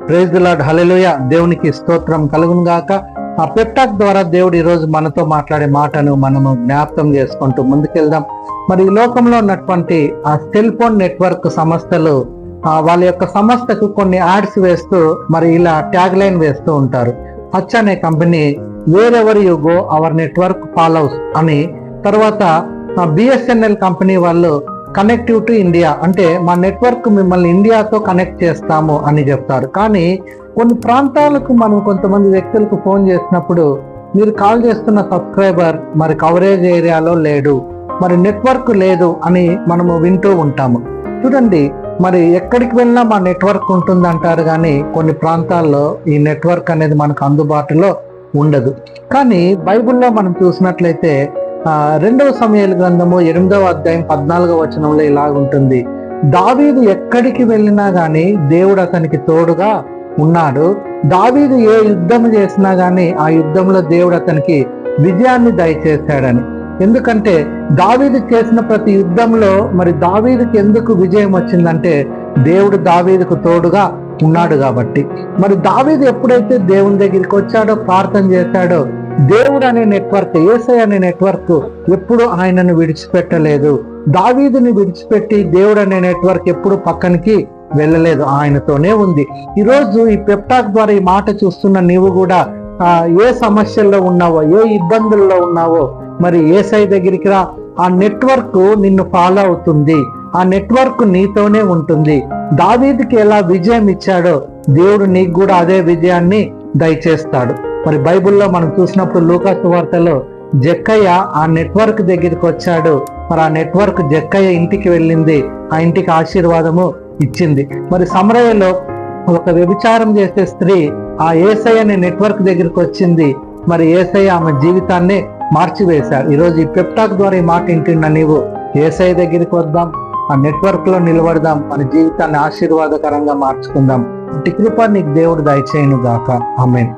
Praise the lord, హల్లెలూయా. దేవునికి స్తోత్రం కలుగును గాక. ఆ పెప్టాక్ ద్వారా దేవుడు ఈరోజు మనతో మాట్లాడే మాటను మనము జ్ఞాపకం చేసుకుంటూ ముందుకెళ్దాం. మరి ఈ లోకంలో ఉన్నటువంటి ఆ సెల్ ఫోన్ నెట్వర్క్ సంస్థలు వాళ్ళ యొక్క సంస్థకు కొన్ని యాడ్స్ వేస్తూ మరి ఇలా ట్యాగ్ లైన్ వేస్తూ ఉంటారు. హచ్ అనే company wear ever you go our network follows అని, తర్వాత బిఎస్ఎన్ఎల్ కంపెనీ వాళ్ళు కనెక్టివ్ టు ఇండియా అంటే మా నెట్వర్క్ మిమ్మల్ని ఇండియాతో కనెక్ట్ చేస్తాము అని చెప్తారు. కానీ కొన్ని ప్రాంతాలకు మనం కొంతమంది వ్యక్తులకు ఫోన్ చేసినప్పుడు మీరు కాల్ చేస్తున్న సబ్స్క్రైబర్ మరి కవరేజ్ ఏరియాలో లేడు, మరి నెట్వర్క్ లేదు అని మనము వింటూ ఉంటాము. చూడండి, మరి ఎక్కడికి వెళ్ళినా మా నెట్వర్క్ ఉంటుంది అంటారు, కానీ కొన్ని ప్రాంతాల్లో ఈ నెట్వర్క్ అనేది మనకు అందుబాటులో ఉండదు. కానీ బైబిల్లో మనం చూసినట్లయితే 2వ సమూయేలు గ్రంథము 8వ అధ్యాయం 14వ వచనంలో ఇలాగుంటుంది: దావీదు ఎక్కడికి వెళ్ళినా గానీ దేవుడు అతనికి తోడుగా ఉన్నాడు. దావీదు ఏ యుద్ధం చేసినా గానీ ఆ యుద్ధంలో దేవుడు అతనికి విజయాన్ని దయచేశాడని. ఎందుకంటే దావీదు చేసిన ప్రతి యుద్ధంలో మరి దావీదుకి ఎందుకు విజయం వచ్చిందంటే దేవుడు దావీదుకు తోడుగా ఉన్నాడు కాబట్టి. మరి దావీదు ఎప్పుడైతే దేవుని దగ్గరికి వచ్చాడో, ప్రార్థన చేశాడో, దేవుడు అనే నెట్వర్క్, యేసయ్య అనే నెట్వర్క్ ఎప్పుడు ఆయనను విడిచిపెట్టలేదు. దావీదుని విడిచిపెట్టి దేవుడు అనే నెట్వర్క్ ఎప్పుడు పక్కనికి వెళ్ళలేదు, ఆయనతోనే ఉంది. ఈరోజు ఈ పెప్టాక్ ద్వారా ఈ మాట చూస్తున్న నీవు కూడా ఏ సమస్యల్లో ఉన్నావో, ఏ ఇబ్బందుల్లో ఉన్నావో, మరి యేసయ్య దగ్గరికి రా. ఆ నెట్వర్క్ నిన్ను ఫాలో అవుతుంది, ఆ నెట్వర్క్ నీతోనే ఉంటుంది. దావీదుకి ఎలా విజయం ఇచ్చాడో దేవుడు నీకు కూడా అదే విజయాన్ని దయచేస్తాడు. మరి బైబిల్లో మనం చూసినప్పుడు లూకా సువార్తలో జక్కయ్య ఆ నెట్వర్క్ దగ్గరికి వచ్చాడు. మరి ఆ నెట్వర్క్ జక్కయ్య ఇంటికి వెళ్ళింది, ఆ ఇంటికి ఆశీర్వాదము ఇచ్చింది. మరి సమరయలో ఒక వ్యభిచారం చేసే స్త్రీ ఆ యేసయ్య అనే నెట్వర్క్ దగ్గరికి వచ్చింది. మరి యేసయ్య ఆమె జీవితాన్ని మార్చివేశారు. ఈరోజు ఈ పెప్టాక్ ద్వారా ఈ మాట వింటున్న నీవు యేసయ్య దగ్గరికి వద్దాం, ఆ నెట్వర్క్ లో నిలబడదాం, మన జీవితాన్ని ఆశీర్వాదకరంగా మార్చుకుందాం. ఇటు కృప నీకు దేవుడు దయచేయును గాక. ఆమేన్.